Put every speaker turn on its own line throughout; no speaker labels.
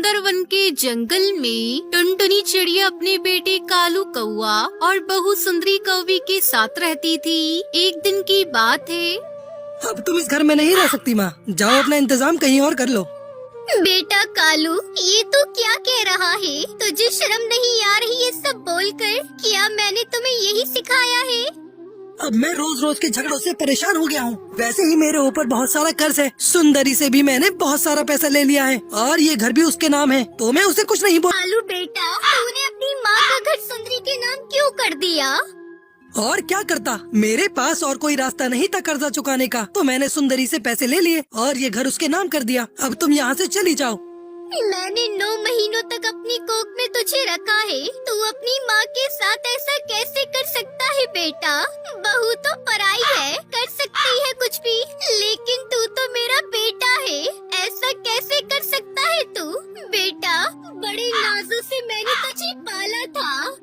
सुंदर वन के जंगल में टुनटुनी चिड़िया अपने बेटे कालू कौआ और बहू सुंदरी कौवी के साथ रहती थी। एक दिन की बात है।
अब तुम इस घर में नहीं रह सकती माँ, जाओ अपना इंतजाम कहीं और कर लो।
बेटा कालू, ये तो क्या कह रहा है? तुझे शर्म नहीं आ रही ये सब बोलकर? क्या मैंने तुम्हें यही सिखाया है?
अब मैं रोज रोज के झगड़ों से परेशान हो गया हूँ। वैसे ही मेरे ऊपर बहुत सारा कर्ज है। सुंदरी से भी मैंने बहुत सारा पैसा ले लिया है और ये घर भी उसके नाम है, तो मैं उसे कुछ नहीं बोल।
कालू बेटा, तूने अपनी माँ का घर सुंदरी के नाम क्यों कर दिया?
और क्या करता, मेरे पास और कोई रास्ता नहीं था कर्जा चुकाने का, तो मैंने सुंदरी से पैसे ले लिए और ये घर उसके नाम कर दिया। अब तुम यहाँ से चली जाओ।
मैंने 9 महीनों तक अपनी कोख में तुझे रखा है, तू अपनी माँ के साथ ऐसा कैसे कर सकता है बेटा? बहू तो पराई है, कर सकती है कुछ भी, लेकिन तू तो मेरा बेटा है, ऐसा कैसे कर सकता है तू? बेटा, बड़े नाजों से मैंने तुझे पाला था।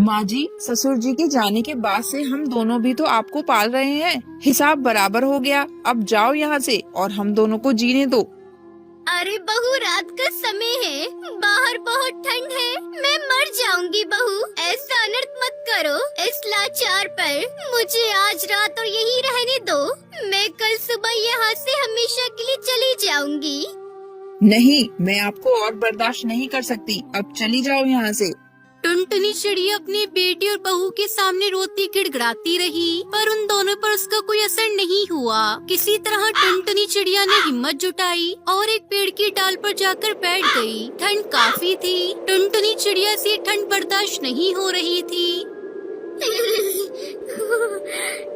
माँ जी, ससुर जी के जाने के बाद से हम दोनों भी तो आपको पाल रहे हैं। हिसाब बराबर हो गया, अब जाओ यहाँ से और हम दोनों को जीने दो।
अरे बहू, रात का समय है, बाहर बहुत ठंड है, मैं मर जाऊंगी बहू, ऐसा अनर्थ मत करो इस लाचार पर। मुझे आज रात और यही रहने दो, मैं कल सुबह यहाँ से हमेशा के लिए चली जाऊंगी।
नहीं, मैं आपको और बर्दाश्त नहीं कर सकती, अब चली जाओ यहाँ से।
टुनटुनी चिड़िया अपने बेटे और बहू के सामने रोती गिड़गिड़ाती रही, पर उन दोनों पर उसका कोई असर नहीं हुआ। किसी तरह टुनटुनी चिड़िया ने हिम्मत जुटाई और एक पेड़ की डाल पर जाकर बैठ गई। ठंड काफी थी, टुनटुनी चिड़िया से ठंड बर्दाश्त नहीं हो रही थी।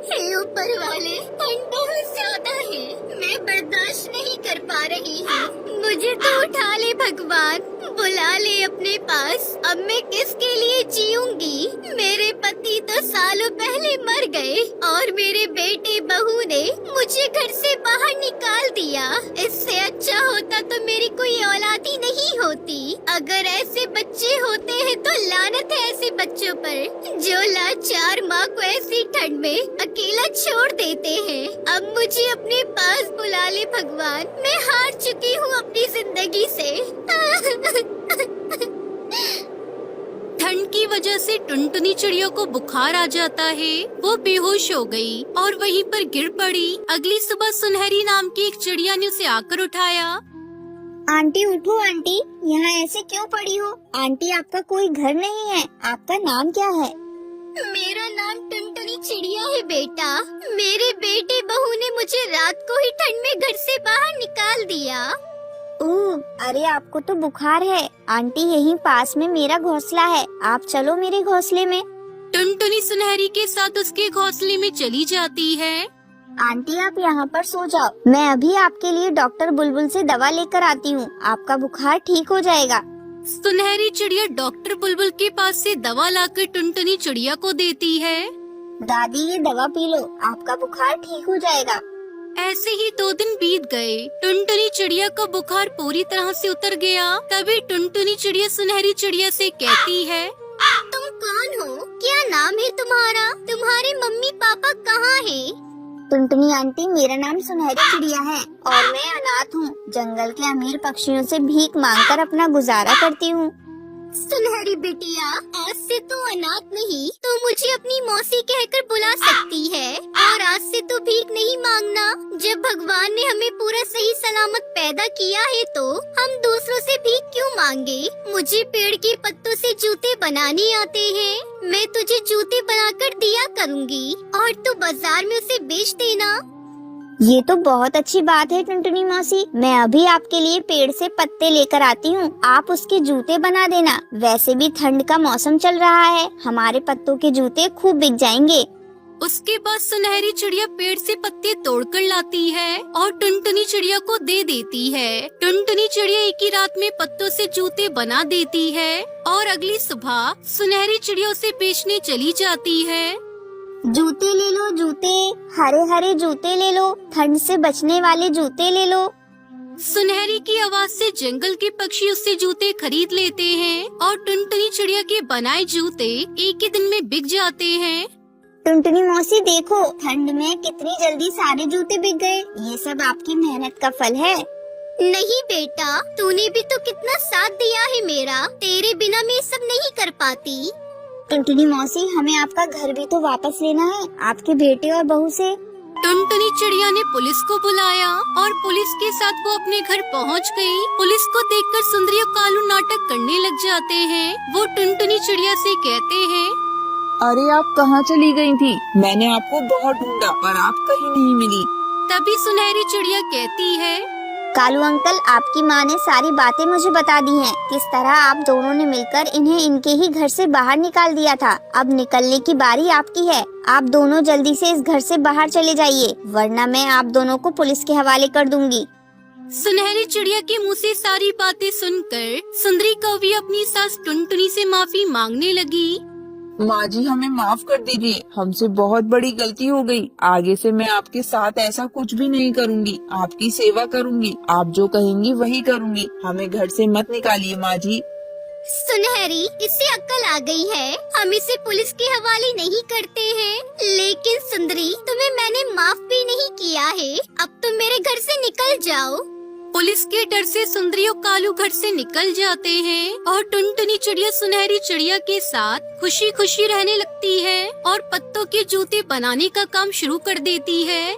हे ऊपर वाले, ठंड बहुत ज्यादा है, मैं बर्दाश्त नहीं कर पा रही हूँ, मुझे तो उठा ले भगवान, बुला ले अपने पास। अब मैं किसके लिए जीऊंगी? मेरे पति तो सालों पहले मर गए और मेरे बेटे बहू ने मुझे घर से बाहर निकाल दिया। इससे अच्छा होता तो मेरी कोई औलाद ही नहीं होती। अगर ऐसे बच्चे होते हैं तो लानत है ऐसे बच्चों पर, जो लाचार माँ को ऐसी ठंड में अकेला छोड़ देते हैं। अब मुझे अपने पास बुला ले भगवान, मैं हार चुकी हूँ अपनी जिंदगी से।
ठंड की वजह से टुनटुनी चिड़िया को बुखार आ जाता है। वो बेहोश हो गई और वहीं पर गिर पड़ी। अगली सुबह सुनहरी नाम की एक चिड़िया ने उसे आकर उठाया।
आंटी उठो आंटी, यहाँ ऐसे क्यों पड़ी हो? आंटी, आपका कोई घर नहीं है, आपका नाम क्या है?
मेरा नाम टुनटुनी चिड़िया है बेटा। मेरे बेटे बहू ने मुझे रात को ही ठंड में घर से बाहर निकाल दिया।
ओह, अरे आपको तो बुखार है। आंटी, यहीं पास में मेरा घोंसला है, आप चलो मेरे घोंसले में।
टुनटुनी सुनहरी के साथ उसके घोंसले में चली जाती है।
आंटी, आप यहाँ पर सो जाओ, मैं अभी आपके लिए डॉक्टर बुलबुल से दवा लेकर आती हूँ, आपका बुखार ठीक हो जाएगा।
सुनहरी चिड़िया डॉक्टर बुलबुल के पास से दवा लाकर टुनटुनी चिड़िया को देती है।
दादी, ये दवा पी लो, आपका बुखार ठीक हो जाएगा।
ऐसे ही 2 दिन बीत गए। टुनटुनी चिड़िया का बुखार पूरी तरह से उतर गया। तभी टुनटुनी चिड़िया सुनहरी चिड़िया से कहती है,
तुम कौन हो? क्या नाम है तुम्हारा? तुम्हारे मम्मी पापा कहाँ हैं?
टुनटुनी आंटी, मेरा नाम सुनहरी चिड़िया है और मैं अनाथ हूँ। जंगल के अमीर पक्षियों से भीख मांगकर अपना गुजारा करती हूँ।
सुनहरी बिटिया, आज से तू अनाथ नहीं, तो मुझे अपनी मौसी कहकर बुला सकती है। और आज से तू भीख नहीं मांगना। जब भगवान ने हमें पूरा सही सलामत पैदा किया है तो हम दूसरों से भीख क्यों मांगे? मुझे पेड़ के पत्तों से जूते बनाने आते हैं, मैं तुझे जूते बनाकर दिया करूँगी और तू बाजार में उसे बेच देना।
ये तो बहुत अच्छी बात है टुनटुनी मौसी, मैं अभी आपके लिए पेड़ से पत्ते लेकर आती हूँ, आप उसके जूते बना देना। वैसे भी ठंड का मौसम चल रहा है, हमारे पत्तों के जूते खूब बिक जाएंगे।
उसके बाद सुनहरी चिड़िया पेड़ से पत्ते तोड़कर लाती है और टुनटुनी चिड़िया को दे देती है। टुनटुनी चिड़िया एक ही रात में पत्तों से जूते बना देती है और अगली सुबह सुनहरी चिड़िया उसे बेचने चली जाती है।
जूते ले लो जूते, हरे हरे जूते ले लो, ठंड से बचने वाले जूते ले लो।
सुनहरी की आवाज से जंगल के पक्षी उससे जूते खरीद लेते हैं और टुनटुनी चिड़िया के बनाए जूते एक ही दिन में बिक जाते हैं।
टुनटुनी मौसी देखो, ठंड में कितनी जल्दी सारे जूते बिक गए, ये सब आपकी मेहनत का फल है।
नहीं बेटा, तूने भी तो कितना साथ दिया है मेरा, तेरे बिना मैं ये सब नहीं कर पाती।
टुनटुनी मौसी, हमें आपका घर भी तो वापस लेना है, आपके बेटे और बहू से।
टुनटुनी चिड़िया ने पुलिस को बुलाया और पुलिस के साथ वो अपने घर पहुंच गई। पुलिस को देखकर सुंदरी और कालू नाटक करने लग जाते हैं। वो टुनटुनी चिड़िया से कहते हैं,
अरे आप कहाँ चली गई थी? मैंने आपको बहुत ढूंढा पर आप कहीं नहीं मिली।
तभी सुनहरी चिड़िया कहती है,
कालू अंकल, आपकी माँ ने सारी बातें मुझे बता दी हैं। किस तरह आप दोनों ने मिलकर इन्हें इनके ही घर से बाहर निकाल दिया था। अब निकलने की बारी आपकी है। आप दोनों जल्दी से इस घर से बाहर चले जाइए, वरना मैं आप दोनों को पुलिस के हवाले कर दूंगी।
सुनहरी चिड़िया के मुंह से सारी बातें सुनकर सुंदरी कौवी अपनी सास टुनटुनी से माफी मांगने लगी।
माँ जी, हमें माफ कर दीजिए, हमसे बहुत बड़ी गलती हो गई। आगे से मैं आपके साथ ऐसा कुछ भी नहीं करूँगी, आपकी सेवा करूँगी, आप जो कहेंगी वही करूँगी। हमें घर से मत निकालिए माँ जी।
सुनहरी, इससे अक्ल आ गई है, हम इसे पुलिस के हवाले नहीं करते हैं। लेकिन सुंदरी, तुम्हें मैंने माफ भी नहीं किया है, अब तुम मेरे घर से निकल जाओ।
पुलिस के डर से सुंदरी और कालू घर से निकल जाते हैं और टुनटुनी चिड़िया सुनहरी चिड़िया के साथ खुशी खुशी रहने लगती है और पत्तों के जूते बनाने का काम शुरू कर देती है।